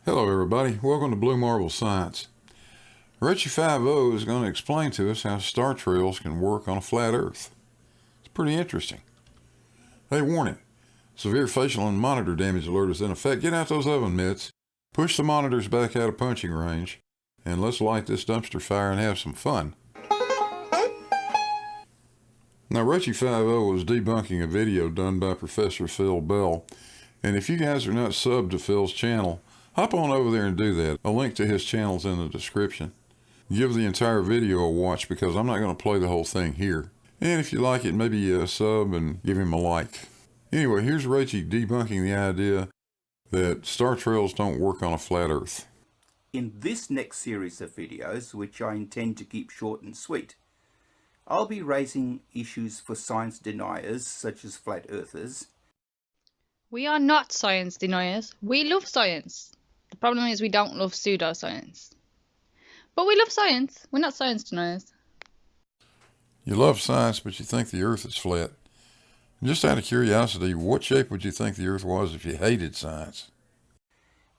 Hello everybody, welcome to Blue Marble Science. Rachie 5.0 is going to explain to us how star trails can work on a flat earth. It's pretty interesting. Hey, warning, severe facial and monitor damage alert is in effect. Get out those oven mitts, push the monitors back out of punching range, and let's light this dumpster fire and have some fun. Now, Rachie 5.0 was debunking a video done by Professor Phil Bell, and if you guys are not subbed to Phil's channel, hop on over there and do that. A link to his channel's in the description. Give the entire video a watch because I'm not going to play the whole thing here. And if you like it, maybe sub and give him a like. Anyway, here's Rachie debunking the idea that star trails don't work on a flat earth. In this next series of videos, which I intend to keep short and sweet, I'll be raising issues for science deniers such as flat earthers. We are not science deniers. We love science. The problem is we don't love pseudoscience. But we love science. We're not science deniers. You love science, but you think the earth is flat. Just out of curiosity, what shape would you think the earth was if you hated science?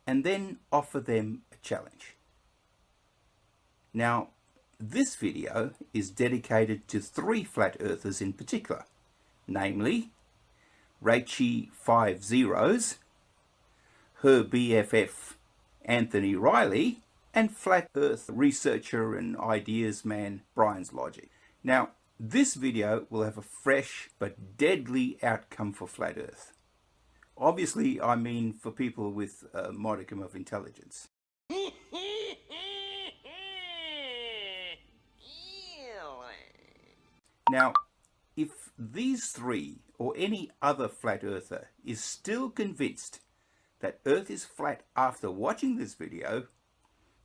And then offer them a challenge. Now, this video is dedicated to 3 flat earthers in particular, namely Rachie 5.0, her BFF Anthony Riley, and flat earth researcher and ideas man Brian's Logic. Now, this video will have a fresh but deadly outcome for flat earth. Obviously, I mean for people with a modicum of intelligence. Now, if these 3 or any other flat earther is still convinced that Earth is flat after watching this video,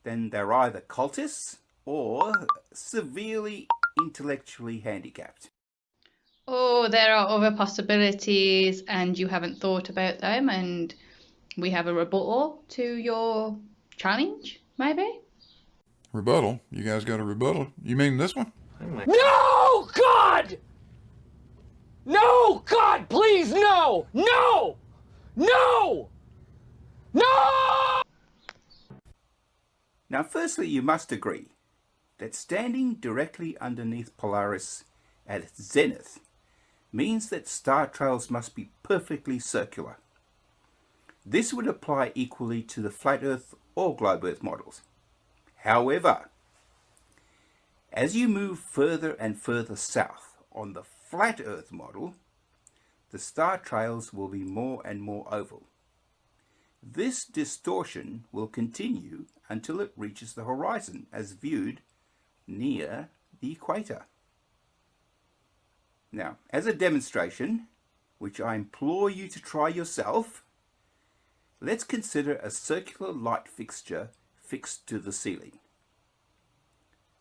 then they're either cultists or severely intellectually handicapped. Oh, there are other possibilities and you haven't thought about them, and we have a rebuttal to your challenge, maybe? Rebuttal? You guys got a rebuttal? You mean this one? No, God! No, God, please, no! No! No! No! Now, firstly, you must agree that standing directly underneath Polaris at its zenith means that star trails must be perfectly circular. This would apply equally to the flat Earth or globe Earth models. However, as you move further and further south on the flat Earth model, the star trails will be more and more oval. This distortion will continue until it reaches the horizon as viewed near the equator. Now, as a demonstration, which I implore you to try yourself, let's consider a circular light fixture fixed to the ceiling.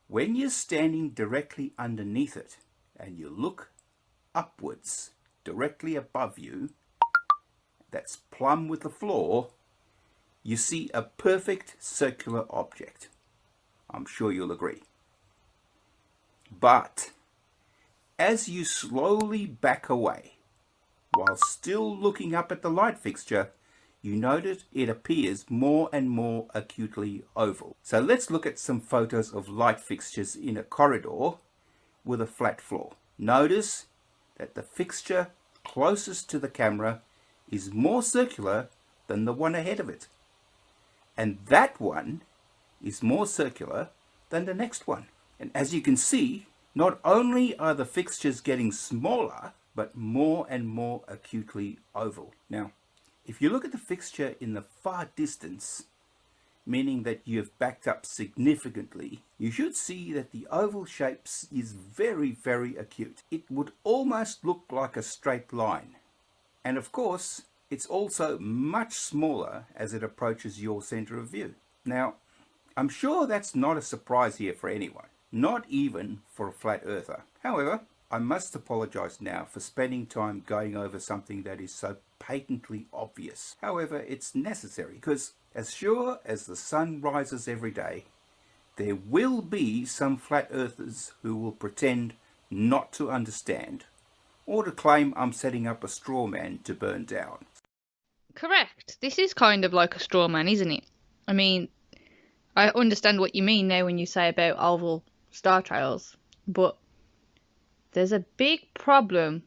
When you're standing directly underneath it and you look upwards directly above you, that's plumb with the floor, you see a perfect circular object. I'm sure you'll agree. But as you slowly back away, while still looking up at the light fixture, you notice it appears more and more acutely oval. So let's look at some photos of light fixtures in a corridor with a flat floor. Notice that the fixture closest to the camera is more circular than the one ahead of it. And that one is more circular than the next one. And as you can see, not only are the fixtures getting smaller, but more and more acutely oval. Now, if you look at the fixture in the far distance, meaning that you've backed up significantly, you should see that the oval shape is very, very acute. It would almost look like a straight line. And of course, it's also much smaller as it approaches your center of view. Now, I'm sure that's not a surprise here for anyone, not even for a flat earther. However, I must apologize now for spending time going over something that is so patently obvious. However, it's necessary because as sure as the sun rises every day, there will be some flat earthers who will pretend not to understand or to claim I'm setting up a straw man to burn down. Correct. This is kind of like a straw man, isn't it? I mean, I understand what you mean now when you say about oval star trails, but there's a big problem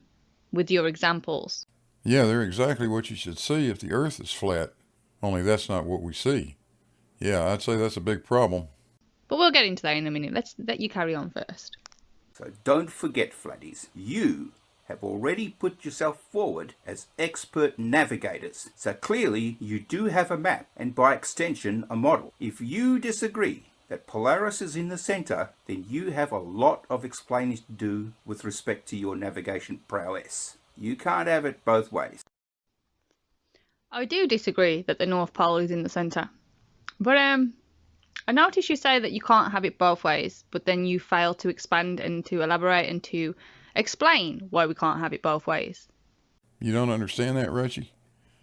with your examples. Yeah, they're exactly what you should see if the Earth is flat, only that's not what we see. Yeah, I'd say that's a big problem. But we'll get into that in a minute. Let's let you carry on first. So don't forget, flatties, you have already put yourself forward as expert navigators. So clearly you do have a map and by extension a model. If you disagree that Polaris is in the center, then you have a lot of explaining to do with respect to your navigation prowess. You can't have it both ways. I do disagree that the North Pole is in the center. But I notice you say that you can't have it both ways, but then you fail to expand and to elaborate and to explain why we can't have it both ways. You don't understand that, Rachie?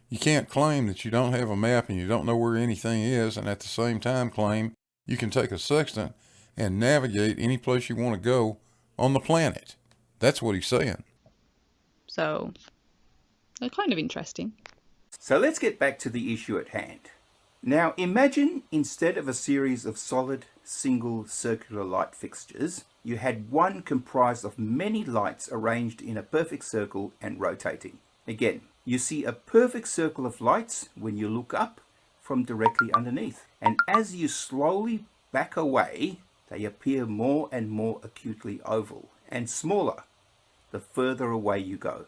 You can't claim that you don't have a map and you don't know where anything is, and at the same time claim you can take a sextant and navigate any place you want to go on the planet. That's what he's saying. So, they're kind of interesting. So let's get back to the issue at hand. Now imagine instead of a series of solid single circular light fixtures, you had one comprised of many lights arranged in a perfect circle and rotating. Again, you see a perfect circle of lights when you look up from directly underneath. And as you slowly back away, they appear more and more acutely oval and smaller the further away you go.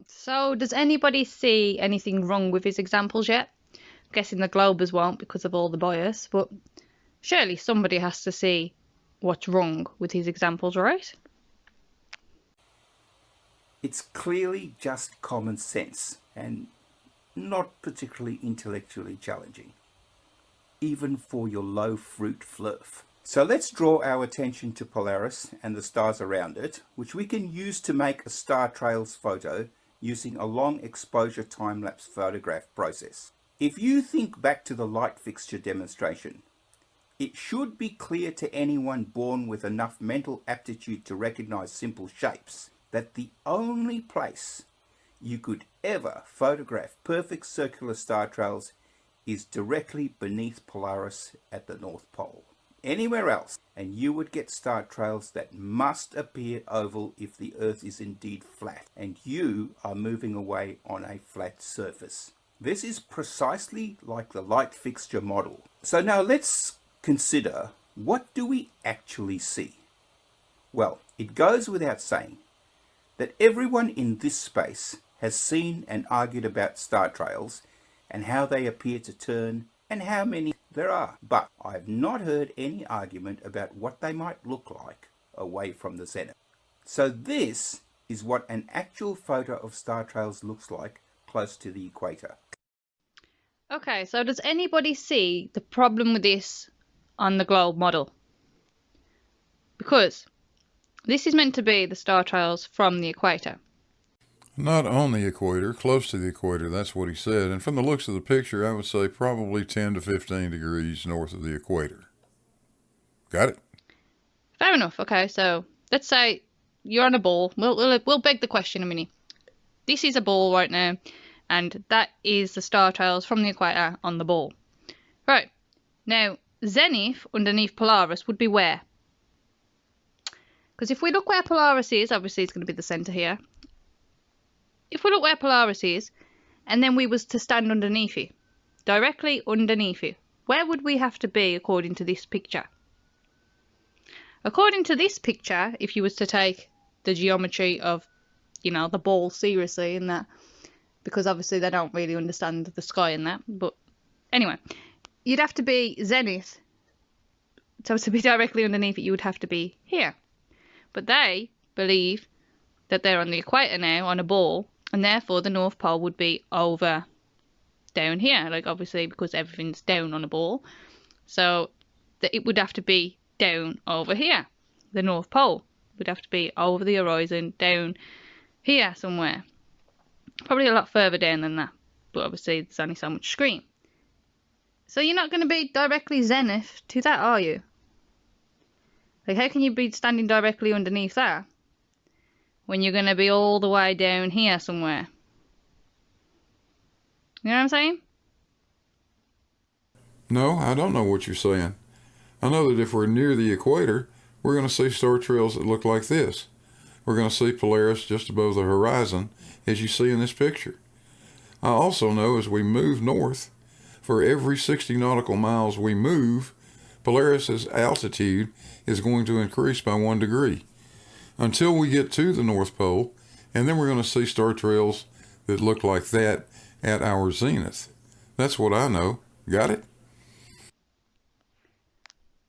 So, does anybody see anything wrong with his examples yet? I'm guessing the Globers won't because of all the bias, but surely somebody has to see what's wrong with his examples, right? It's clearly just common sense and not particularly intellectually challenging, even for your low fruit fluff. So let's draw our attention to Polaris and the stars around it, which we can use to make a star trails photo using a long exposure time-lapse photograph process. If you think back to the light fixture demonstration, it should be clear to anyone born with enough mental aptitude to recognize simple shapes that the only place you could ever photograph perfect circular star trails is directly beneath Polaris at the North Pole. Anywhere else, and you would get star trails that must appear oval if the Earth is indeed flat, and you are moving away on a flat surface. This is precisely like the light fixture model. So now let's consider, what do we actually see? Well, it goes without saying that everyone in this space has seen and argued about star trails and how they appear to turn and how many there are. But I've not heard any argument about what they might look like away from the center. So this is what an actual photo of star trails looks like close to the equator. Okay, so does anybody see the problem with this on the globe model? Because this is meant to be the star trails from the equator. Not on the equator, close to the equator, that's what he said. And from the looks of the picture, I would say probably 10 to 15 degrees north of the equator. Got it? Fair enough. Okay, so let's say you're on a ball. We'll beg the question a minute. This is a ball right now, and that is the star trails from the equator on the ball. Right. Now, zenith underneath Polaris would be where? Because if we look where Polaris is, obviously it's going to be the centre here. If we look where Polaris is, and then we was to stand underneath it, directly underneath it, where would we have to be according to this picture? According to this picture, if you was to take the geometry of, you know, the ball seriously in that, because obviously they don't really understand the sky in that, but anyway, you'd have to be zenith. So to be directly underneath it, you would have to be here. But they believe that they're on the equator now on a ball, and therefore the North Pole would be over down here, like obviously because everything's down on a ball, so that it would have to be down over here. The North Pole would have to be over the horizon, down here somewhere, probably a lot further down than that, but obviously there's only so much screen. So you're not going to be directly zenith to that, are you? Like, how can you be standing directly underneath that when you're going to be all the way down here somewhere? You know what I'm saying? No, I don't know what you're saying. I know that if we're near the equator, we're going to see star trails that look like this. We're going to see Polaris just above the horizon, as you see in this picture. I also know as we move north, for every 60 nautical miles we move, Polaris's altitude is going to increase by 1 degree until we get to the North Pole, and then we're going to see star trails that look like that at our zenith. That's what I know. Got it?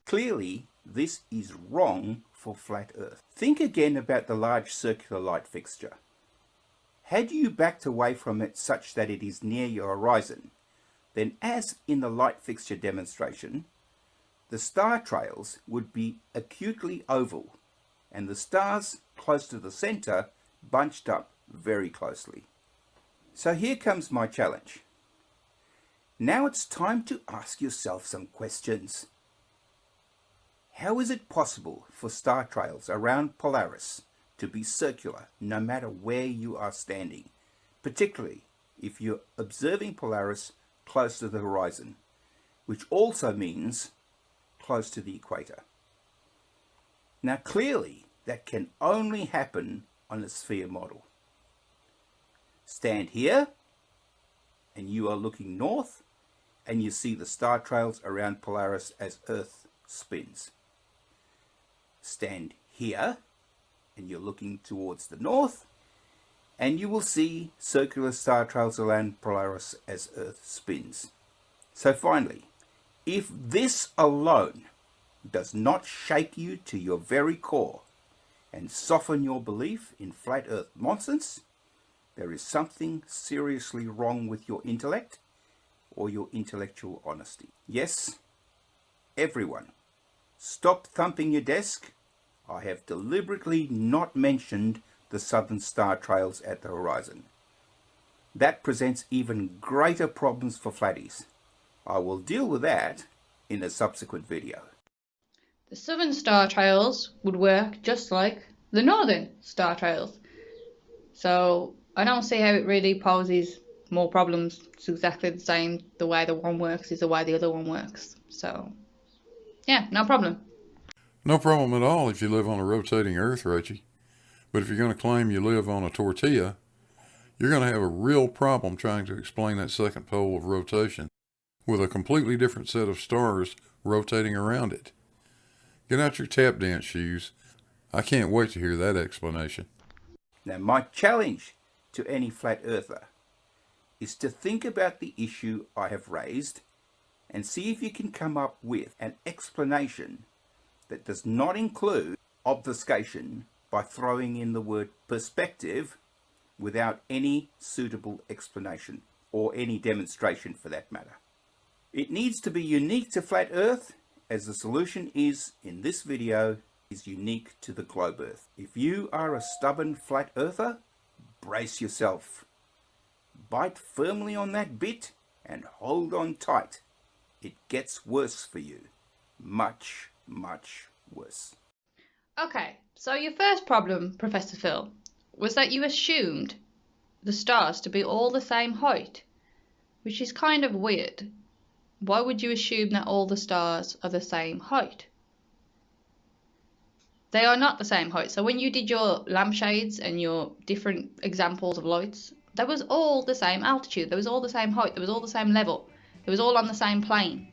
Clearly, this is wrong for flat Earth. Think again about the large circular light fixture. Had you backed away from it such that it is near your horizon, then as in the light fixture demonstration, the star trails would be acutely oval and the stars close to the center bunched up very closely. So here comes my challenge. Now it's time to ask yourself some questions. How is it possible for star trails around Polaris to be circular no matter where you are standing, particularly if you're observing Polaris close to the horizon, which also means close to the equator? Now clearly that can only happen on a sphere model. Stand here and you are looking north and you see the star trails around Polaris as Earth spins. Stand here and you're looking towards the north and you will see circular star trails around Polaris as Earth spins. So finally, if this alone does not shake you to your very core and soften your belief in flat Earth nonsense, there is something seriously wrong with your intellect or your intellectual honesty. Yes, everyone, stop thumping your desk. I have deliberately not mentioned the southern star trails at the horizon. That presents even greater problems for flatties. I will deal with that in a subsequent video. The southern star trails would work just like the northern star trails. So I don't see how it really poses more problems. It's exactly the same. The way the one works is the way the other one works. So yeah, no problem. No problem at all if you live on a rotating Earth, Rachie. But if you're going to claim you live on a tortilla, you're going to have a real problem trying to explain that second pole of rotation with a completely different set of stars rotating around it. Get out your tap dance shoes. I can't wait to hear that explanation. Now my challenge to any flat earther is to think about the issue I have raised and see if you can come up with an explanation that does not include obfuscation by throwing in the word perspective without any suitable explanation or any demonstration for that matter. It needs to be unique to flat Earth, as the solution is in this video is unique to the globe Earth. If you are a stubborn flat earther, brace yourself. Bite firmly on that bit and hold on tight. It gets worse for you. Much, much worse. Okay, so your first problem, Professor Phil, was that you assumed the stars to be all the same height, which is kind of weird. Why would you assume that all the stars are the same height? They are not the same height. So when you did your lampshades and your different examples of lights, that was all the same altitude. There was all the same height. There was all the same level. It was all on the same plane.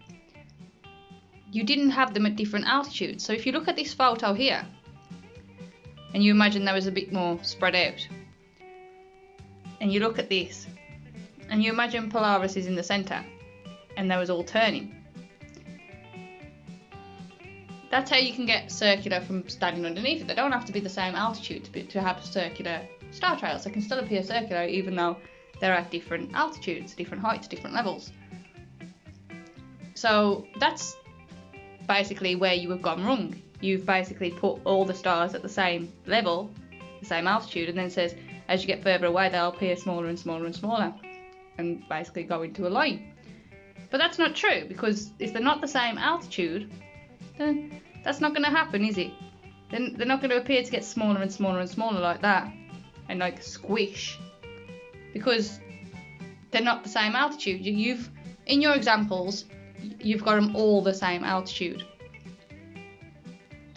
You didn't have them at different altitudes. So if you look at this photo here, and you imagine there was a bit more spread out, and you look at this, and you imagine Polaris is in the center, and they was all turning. That's how you can get circular from standing underneath it. They don't have to be the same altitude to have circular star trails. They can still appear circular even though they're at different altitudes, different heights, different levels. So that's basically where you have gone wrong. You've basically put all the stars at the same level, the same altitude, and then says as you get further away they'll appear smaller and smaller and smaller and basically go into a line. But that's not true, because if they're not the same altitude, then that's not going to happen, is it? Then they're not going to appear to get smaller and smaller and smaller like that and like squish, because they're not the same altitude. You've in your examples you've got them all the same altitude.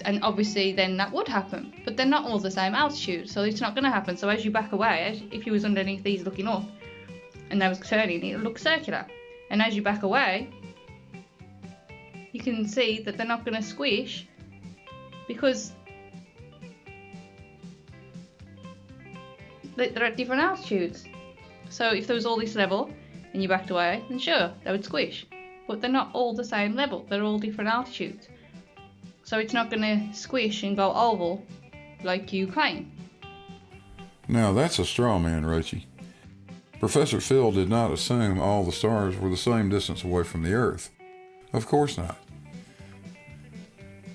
And obviously then that would happen, but they're not all the same altitude, so it's not going to happen. So as you back away, if you was underneath these looking up and they was turning, it'll look circular. And as you back away, you can see that they're not going to squish because they're at different altitudes. So if there was all this level and you backed away, then sure, they would squish. But they're not all the same level, they're all different altitudes. So it's not going to squish and go oval like you claim. Now that's a straw man, Rachie. Professor Phil did not assume all the stars were the same distance away from the Earth. Of course not.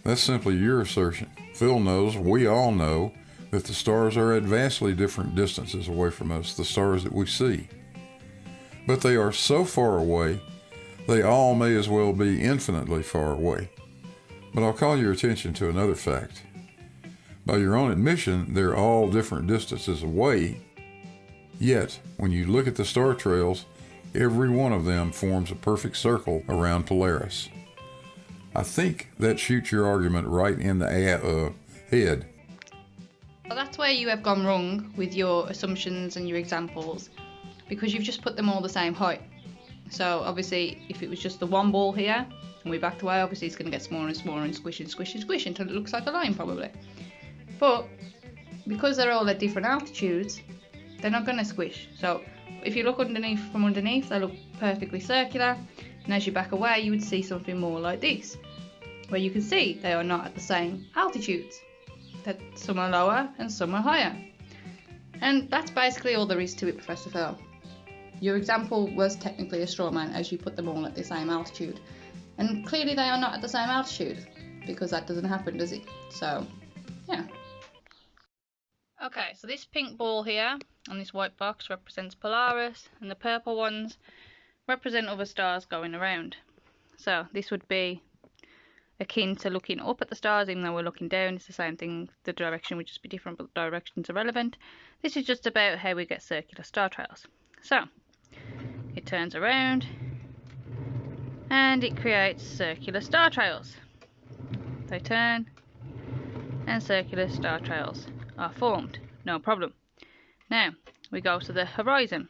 That's simply your assertion. Phil knows, we all know, that the stars are at vastly different distances away from us, the stars that we see. But they are so far away, they all may as well be infinitely far away. But I'll call your attention to another fact. By your own admission, they're all different distances away, yet when you look at the star trails, every one of them forms a perfect circle around Polaris. I think that shoots your argument right in the head. Well, that's where you have gone wrong with your assumptions and your examples, because you've just put them all the same height. So obviously if it was just the one ball here and we backed away, obviously it's going to get smaller and smaller and squish and squish and squish until it looks like a line probably. But because they're all at different altitudes, they're not going to squish. So if you look from underneath, they look perfectly circular, and as you back away you would see something more like this, where you can see they are not at the same altitudes. That some are lower and some are higher. And that's basically all there is to it, Professor Phil. Your example was technically a straw man, as you put them all at the same altitude. And clearly they are not at the same altitude, because that doesn't happen, does it? So, yeah. Okay, so this pink ball here on this white box represents Polaris, and the purple ones represent other stars going around. So this would be akin to looking up at the stars, even though we're looking down. It's the same thing, the direction would just be different, but the directions are relevant. This is just about how we get circular star trails. So it turns around and it creates circular star trails. They turn and circular star trails are formed, no problem. Now we go to the horizon,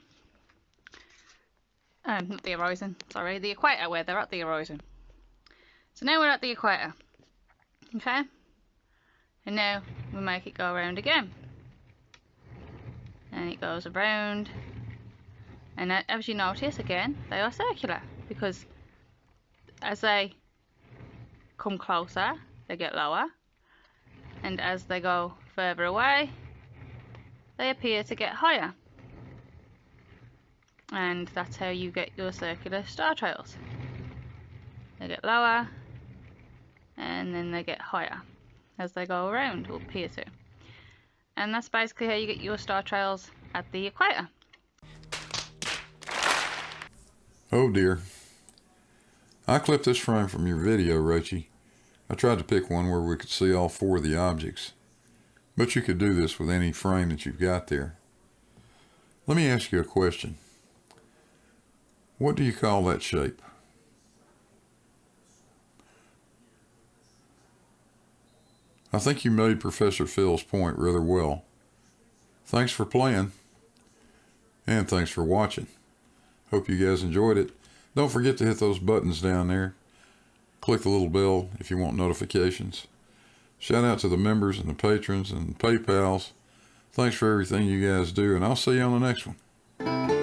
not the horizon, sorry, the equator, where they're at the horizon. So now we're at the equator, okay, and now we make it go around again, and it goes around, and as you notice again, they are circular, because as they come closer they get lower, and as they go further away they appear to get higher, and that's how you get your circular star trails. They get lower and then they get higher as they go around, or appear to. And that's basically how you get your star trails at the equator. Oh dear. I clipped this frame from your video, Rachie. I tried to pick one where we could see all four of the objects. But you could do this with any frame that you've got there. Let me ask you a question. What do you call that shape? I think you made Professor Phil's point rather well. Thanks for playing, and thanks for watching. Hope you guys enjoyed it. Don't forget to hit those buttons down there. Click the little bell if you want notifications. Shout out to the members and the patrons and PayPals. Thanks for everything you guys do, and I'll see you on the next one.